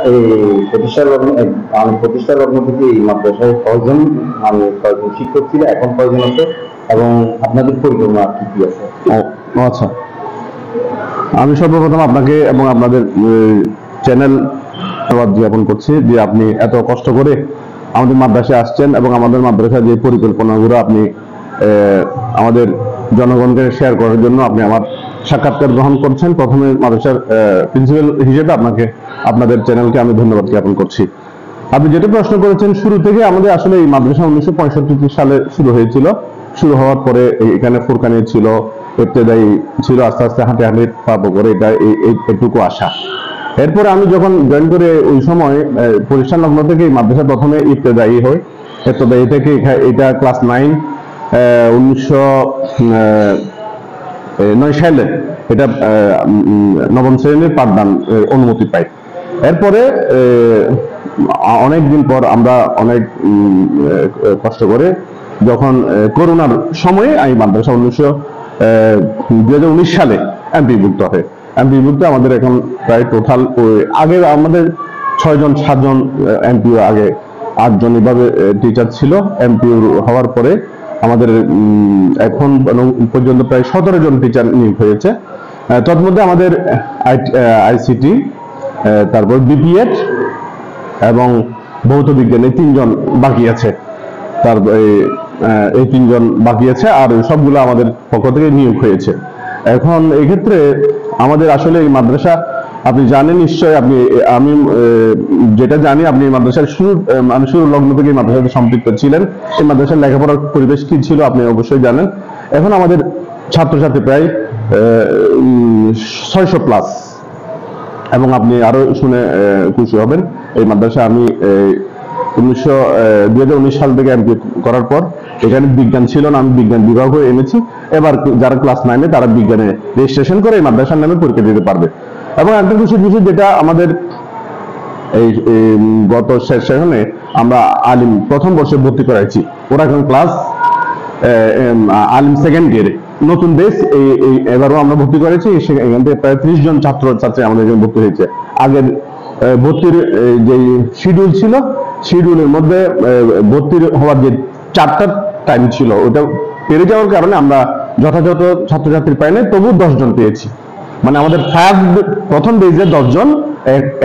এই প্রতিষ্ঠার লগ্ন থেকে এই মাদ্রাসায় কয়জন শিক্ষক ছিল, এখন কয়জন আছে এবং আপনাদের পরিকল্পনা কি কি আছে? আচ্ছা, আমি সর্বপ্রথম আপনাকে এবং আপনাদের চ্যানেল ধন্যবাদ জ্ঞাপন করছি যে আপনি এত কষ্ট করে আমাদের মাদ্রাসায় আসছেন এবং আমাদের মাদ্রাসার যে পরিকল্পনাগুলো আপনি আমাদের জনগণকে শেয়ার করার জন্য আপনি আমার সাক্ষাৎকার গ্রহণ করছেন। প্রথমে মাদ্রাসার প্রিন্সিপাল হিসেবে আপনাদের চ্যানেলকে আমি ধন্যবাদ জ্ঞাপন করছি। আপনি যেটা প্রশ্ন করেছেন, শুরু থেকে আমাদের আসলে এই মাদ্রাসা 1965 সালে শুরু হয়েছিল। শুরু হওয়ার পরে এখানে ফুরকানি ছিল, ইবতেদায়ী ছিল, আস্তে আস্তে হাঁটে হাঁটে পাবো করে এটা এইটুকু আসা। এরপরে আমি যখন জয়েন করে ওই সময় প্রতিষ্ঠান লগ্ন থেকে এই মাদ্রাসা প্রথমে ইবতেদায়ী হয়। ইবতেদায়ী থেকে এটা ক্লাস 9 1909 সালে এটা নবম শ্রেণীর পাঠদান অনুমতি পাই। এরপরে অনেকদিন পর আমরা অনেক কষ্ট করে যখন করোনার সময়ে এই মাদ্রাসা 2019 সালে এমপিভুক্ত হয়। এমপিভুক্ত আমাদের এখন প্রায় টোটাল আগে আমাদের 6-7 এমপিও, আগে 8 জন এভাবে টিচার ছিল। এমপিও হওয়ার পরে আমাদের এখন পর্যন্ত প্রায় 17 জন টিচার নিয়োগ হয়েছে। তন্মধ্যে আমাদের আইসিটি, তারপর বিপিএড এবং ভৌত বিজ্ঞানে 3 জন বাকি আছে। তারপরে এই 3 জন বাকি আছে, আর সবগুলো আমাদের পক্ষ থেকে নিয়োগ হয়েছে। এখন এই ক্ষেত্রে আমাদের আসলে এই মাদ্রাসা আপনি জানেন নিশ্চয়, আমি যেটা জানি আপনি মাদ্রাসার শুরু লগ্ন থেকে মাদ্রাসাতে সম্পৃক্ত ছিলেন। এই মাদ্রাসার লেখাপড়ার পরিবেশ কি ছিল আপনি অবশ্যই জানেন। এখন আমাদের ছাত্রছাত্রী প্রায় 600+, এবং আপনি আরো শুনে খুশি হবেন এই মাদ্রাসা আমি 2019 সাল থেকে এমপি করার পর এখানে বিজ্ঞান ছিল না, আমি বিজ্ঞান বিভাগও এনেছি। এবার যারা ক্লাস 9-এ তারা বিজ্ঞানে রেজিস্ট্রেশন করে এই মাদ্রাসার নামে পরীক্ষা দিতে পারবে। এবং একটা খুশির বিষয় যেটা আমাদের এই গত সেশনে আমরা আলিম প্রথম বর্ষে ভর্তি করাইছি, ওরা এখন ক্লাস আলিম সেকেন্ড ইয়ারে নতুন বেস এবারও আমরা ভর্তি করেছি। এখান থেকে প্রায় 30 জন ছাত্রছাত্রী আমাদের এখানে ভর্তি হয়েছে। আগের ভর্তির যে শিডিউল ছিল, শিডিউলের মধ্যে ভর্তির হওয়ার যে 4টা টাইম ছিল, ওটা পেরে যাওয়ার কারণে আমরা যথাযথ ছাত্রছাত্রী পাই নাই, তবু 10 জন পেয়েছি। মানে আমাদের প্রথম বেজে 10 জন,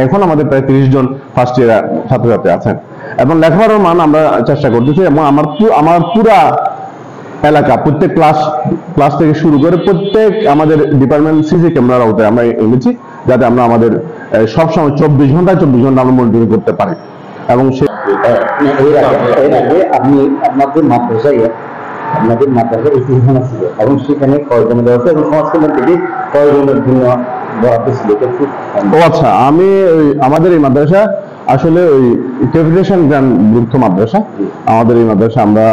এখন আমাদের প্রায় 30 জন ফার্স্ট ইয়ার ছাত্রছাত্রী আছেন। এবং লেখাপড়ার মান আমরা চেষ্টা করতেছি, এবং আমার পুরা এলাকা প্রত্যেক ক্লাস থেকে শুরু করে প্রত্যেক আমাদের ডিপার্টমেন্ট সিসি ক্যামেরার আওতায় আমরা এনেছি, যাতে আমরা আমাদের সবসময় 24 ঘন্টা আমরা মনিটরিং করতে পারি। এবং আপনি আপনাদের মাদ্রাসার ইতিহাস ছিল এবং সেখানে কয়জনের ব্যবস্থা এবং সমাজ কল্যাণ থেকে কয়জনের জন্য বরাদ্দ ছিল? আচ্ছা, আমাদের এই মাদ্রাসা আসলে ওই ক্যাপিটেশন মুক্ত মাদ্রাসা। আমাদের এই মাদ্রাসা আমরা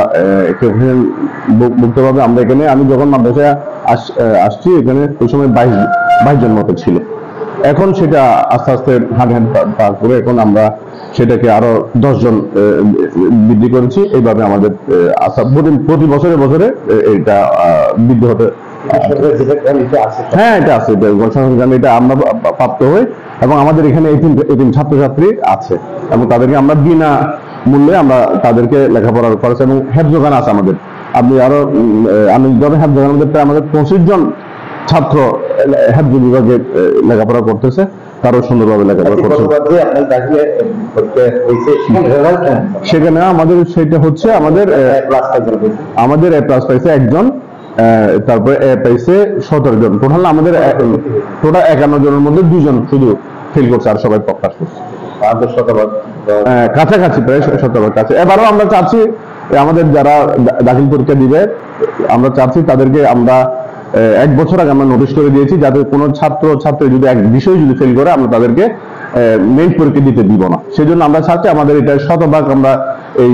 ক্যাপিটেশন মুক্ত ভাবে আমরা এখানে, আমি যখন মাদ্রাসায় আসছি এখানে ওই সময় 22 জন মতো ছিল। এখন সেটা আস্তে আস্তে হাঁট পার করে এখন আমরা সেটাকে আরো 10 জন বৃদ্ধি করেছি। এইভাবে আমাদের প্রতি বছরে এটা বৃদ্ধি হতে, হ্যাঁ এটা আছে, এটা আমরা প্রাপ্ত হই। এবং আমাদের এখানে এতিম ছাত্রছাত্রী আছে এবং তাদেরকে আমরা বিনা মূল্যে আমরা তাদেরকে লেখাপড়ার খরচ, এবং হেফজোখান আছে আমাদের। আপনি আরো আমি যখন হেফজোখান আমাদের 25 জন ছাত্র হেফজ বিভাগে লেখাপড়া করতেছে, তারও সুন্দরভাবে লেখাপড়া করছে। সেখানে আমাদের সেটা হচ্ছে আমাদের এ প্লাস পাইছে 1 জন, তারপরে এ পাইছে 17 জন। টোটাল আমাদের 51 জনের মধ্যে 2 জন শুধু ফেল করছে, আর সবাই প্রকাশ করছে। কাছাকাছি প্রায় 70 কাছে। এবারও আমরা চাচ্ছি আমাদের যারা দাখিল পরীক্ষা দিবে, আমরা চাচ্ছি তাদেরকে আমরা 1 বছর আগে আমরা নোটিশ করে দিয়েছি, যাতে কোনো ছাত্রী যদি এক বিষয় যদি ফেল করে আমরা তাদেরকে মেইন পরীক্ষা দিতে দিব না। সেই জন্য আমরা চাচ্ছি আমাদের এটা 100% আমরা এই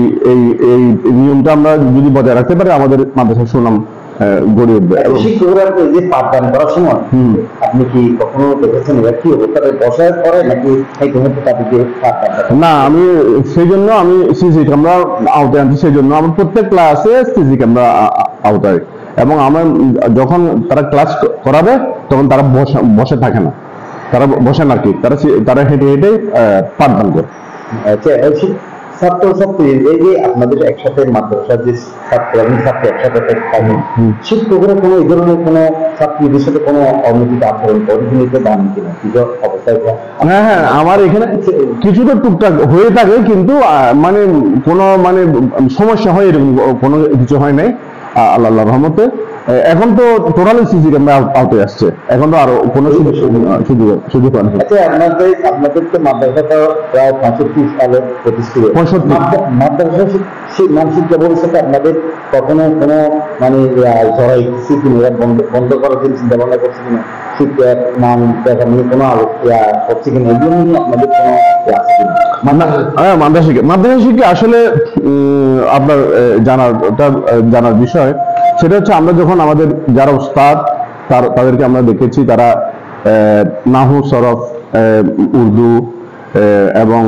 নিয়মটা আমরা যদি বজায় রাখতে পারি, আমাদের মাদ্রাসার সুনাম গড়ে উঠবে। শিক্ষকরা যে পাঠদান করার সময় আপনি কি কখনো দেখেছেন এরা কি অবস্থা বসায় করে নাকি তাদেরকে পাঠদান? না, আমি সেই জন্য আমি সিসি ক্যামেরা আওতায় আনছি। সেই জন্য আমার প্রত্যেক ক্লাসে সিসি ক্যামেরা আওতায়, এবং আমার যখন তারা ক্লাস করাবে তখন তারা বসে থাকে না, তারা বসেন আর কি, তারা হেঁটে হেঁটে পাঠদান করে। আচ্ছা, ছাত্র ছাত্রী এই যে আপনাদের একসাথে মাদ্রাসার যে ছাত্র এবং ছাত্রী একসাথে থাকে, শিক্ষকরা কোনো এই ধরনের কোনো ছাত্রীদের সাথে কোনো অনুচিত আচরণ পরিচালিত দান কিনা কি অবস্থায়? হ্যাঁ হ্যাঁ, আমার এখানে কিছুটা টুকটাক হয়ে থাকে, কিন্তু মানে কোনো মানে সমস্যা হয় এরকম কোনো কিছু হয় নাই আল্লাহর রহমতে। এখন তো টোটালি সিসি ক্যামেরা আওতায় আসছে, এখন তো আরো কোনো সুযোগ হয় না। আচ্ছা, আপনাদের তো মাদ্রাসাটা প্রায় 65 সালে প্রতিষ্ঠিত। 65 মাদ্রাসা মানসিক ব্যবস্থাটা আপনাদের কখনো কোনো মানে জড়াই স্মৃতি বন্ধ করার জন্য চিন্তা ভাবনা করছে কিনা? শিক্ষক মান দেখা নিয়ে কোনো করছে কিনা, এগুলো নিয়ে আপনাদের কোনো আছে কিনা? মাদ্রাসা শিক্ষা আসলে আপনার জানার বিষয়, সেটা হচ্ছে আমরা যখন আমাদের যারা উস্তাদ তাদেরকে আমরা দেখেছি, তারা নাহু, সরফ, উর্দু এবং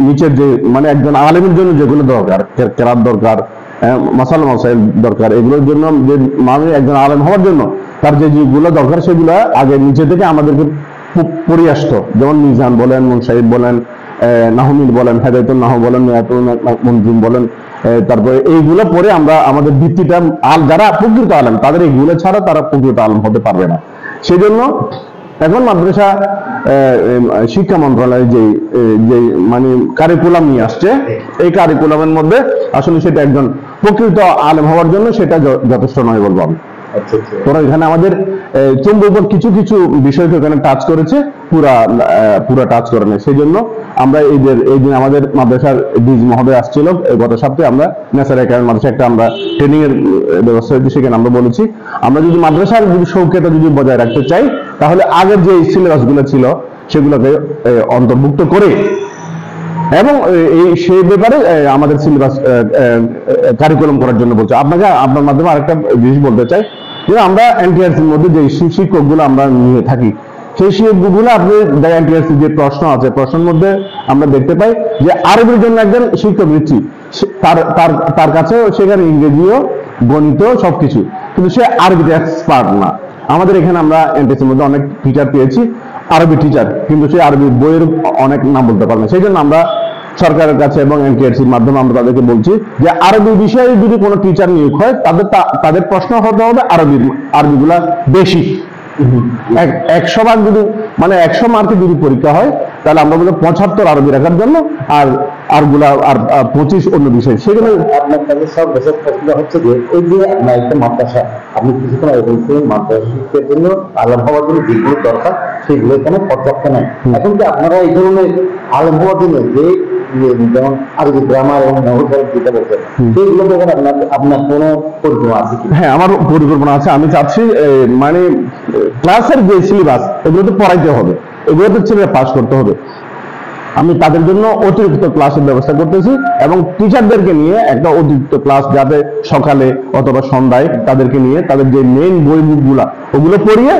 নিচের যে মানে একজন আলেমের জন্য যেগুলো দরকার, কেরাত দরকার, মাসাল মাসাইল দরকার, এগুলোর জন্য যে মানে একজন আলেম হওয়ার জন্য তার যেগুলো দরকার সেগুলো আগে নিচে থেকে আমাদেরকে পড়িয়ে আসতো। যেমন মিজান বলেন, মুনসাহিদ বলেন, নাহমিদ বলেন, হেদায়েতুন নাহু বলেন, মিয়াতুল মুনজিম বলেন, তারপরে এইগুলো পরে আমরা আমাদের ভিত্তিটা যারা প্রকৃত আলেম তাদের এইগুলো ছাড়া তারা প্রকৃত আলেম হতে পারবে না। সেই জন্য এখন মাদ্রাসা শিক্ষা মন্ত্রণালয় যে মানে কারিকুলাম নিয়ে আসছে, এই কারিকুলামের মধ্যে আসলে সেটা একজন প্রকৃত আলেম হওয়ার জন্য সেটা যথেষ্ট নয় বলবো আমি। তোরা এখানে আমাদের চুম্বক কিছু কিছু বিষয়কে এখানে টাচ করেছে, পুরা টাচ করে নেই। সেই জন্য আমরা এই দিন আমাদের মাদ্রাসার ডিজ মহোদয় আসছিল গত সপ্তাহে, আমরা নেসার একাডেমি মাদ্রাসা একটা আমরা ট্রেনিং এর ব্যবস্থা হয়েছে, সেখানে আমরা বলেছি আমরা যদি মাদ্রাসার যদি সৌখ্যতা যদি বজায় রাখতে চাই, তাহলে আগের যে সিলেবাস গুলো ছিল সেগুলোকে অন্তর্ভুক্ত করে এবং সেই ব্যাপারে আমাদের সিলেবাস কারিকুলাম করার জন্য বলছে। আপনার মাধ্যমে আরেকটা জিনিস বলতে চাই যে আমরা এনটিআরসির মধ্যে যে শিক্ষকগুলো আমরা নিয়ে থাকি, সেই শিক্ষকগুলো আপনি এনটিআরসি যে প্রশ্ন আছে, প্রশ্নের মধ্যে আমরা দেখতে পাই যে আরবির জন্য একজন শিক্ষক নিচ্ছি, তার কাছে সেখানে ইংরেজিও গণিত সবকিছু, কিন্তু সে আরবিতে এক্সপার্ট না। আমাদের এখানে আমরা এনটিআরসির মধ্যে অনেক টিচার পেয়েছি আরবি টিচার, কিন্তু সে আরবি বইয়ের অনেক নাম বলতে পারে না। সেই জন্য আমরা সরকারের কাছে এবং এনটিআরসির মাধ্যমে আমরা তাদেরকে বলছি যে আরবি বিষয়ে যদি কোনো টিচার নিয়োগ হয় তাদের প্রশ্ন হতে হবে আরবিগুলা বেশি। 100 ভাগ যদি মানে 100 মার্কে যদি পরীক্ষা হয়, তাহলে আমরা বলবো 75 আরবি রাখার জন্য, আর 25 অন্য বিষয়। সেখানে আপনার কাছে সব দেশের প্রশ্ন হচ্ছে যে এই যে আপনার একটা মাদ্রাসা, আপনি কিছুক্ষণ আগে বলছেন মাদ্রাসা শিক্ষার জন্য আলেম হওয়ার জন্য যেগুলো দরকার সেগুলো কোনো পর্যাপ্ত নাই। এখন কি আপনারা এই ধরনের আলেম হওয়ার জন্য যে যেমন আরবি গ্রামার এবং যেটা বলছেন সেইগুলো ব্যাপারে আপনার কোনো পরিকল্পনা আছে কি? হ্যাঁ, আমার পরিকল্পনা আছে। আমি চাচ্ছি মানে ক্লাসের যে সিলেবাস এগুলো তো পড়াইতে হবে, এগুলো তো ছেলেরা পাস করতে হবে। আমি তাদের জন্য অতিরিক্ত ক্লাসের ব্যবস্থা করতেছি এবং টিচারদেরকে নিয়ে একটা অতিরিক্ত ক্লাস, যাতে সকালে অথবা সন্ধ্যায় তাদেরকে নিয়ে তাদের যে মেইন বই বুকগুলা ওগুলো পড়িয়ে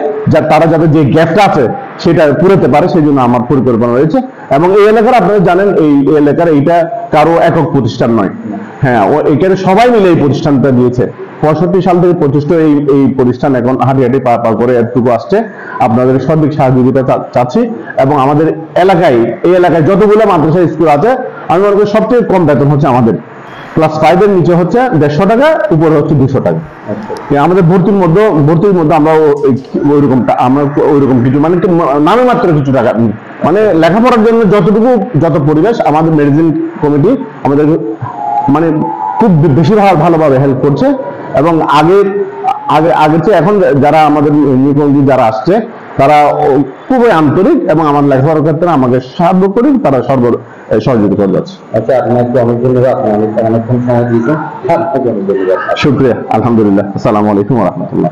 তারা যাতে যে গ্যাপটা আছে সেটা পুরোতে পারে, সেই জন্য আমার পরিকল্পনা রয়েছে। এবং এই এলাকার আপনারা জানেন এই এলাকার এইটা কারো একক প্রতিষ্ঠান নয়, হ্যাঁ, এখানে সবাই মিলে এই প্রতিষ্ঠানটা দিয়েছে। 65 সাল থেকে প্রতিষ্ঠিত এই প্রতিষ্ঠান এখন হাঁটি হাঁটি পা করে এতটুকু আসছে। আপনাদের সর্বিক সহযোগিতা চাচ্ছি এবং আমাদের এই এলাকায় যতগুলো মাদ্রাসা স্কুল আছে, আমি মনে করি সবচেয়ে কম বেতন হচ্ছে আমাদের। ক্লাস 5 এর নিচে হচ্ছে 150 টাকা, উপরে হচ্ছে 200 টাকা। আমাদের ভর্তির মধ্যে আমরা ওইরকম কিছু মানে নামে মাত্র কিছু টাকা, মানে লেখাপড়ার জন্য যত পরিবেশ আমাদের মেডিসিন কমিটি আমাদের মানে খুব বেশি ভালোভাবে হেল্প করছে। এবং আগের চেয়ে এখন যারা আমাদের নিকলজি যারা আসছে তারা খুবই আন্তরিক এবং আমার লেখাপড়ার ক্ষেত্রে আমাকে সাহায্য করি, তারা সহযোগিতা করে যাচ্ছে। আচ্ছা, আপনাকে অনেক ধন্যবাদ, অনেকক্ষণ সময় দিয়েছেন। শুক্রিয়া, আলহামদুলিল্লাহ। আসসালামু আলাইকুম ওয়া রাহমাতুল্লাহ।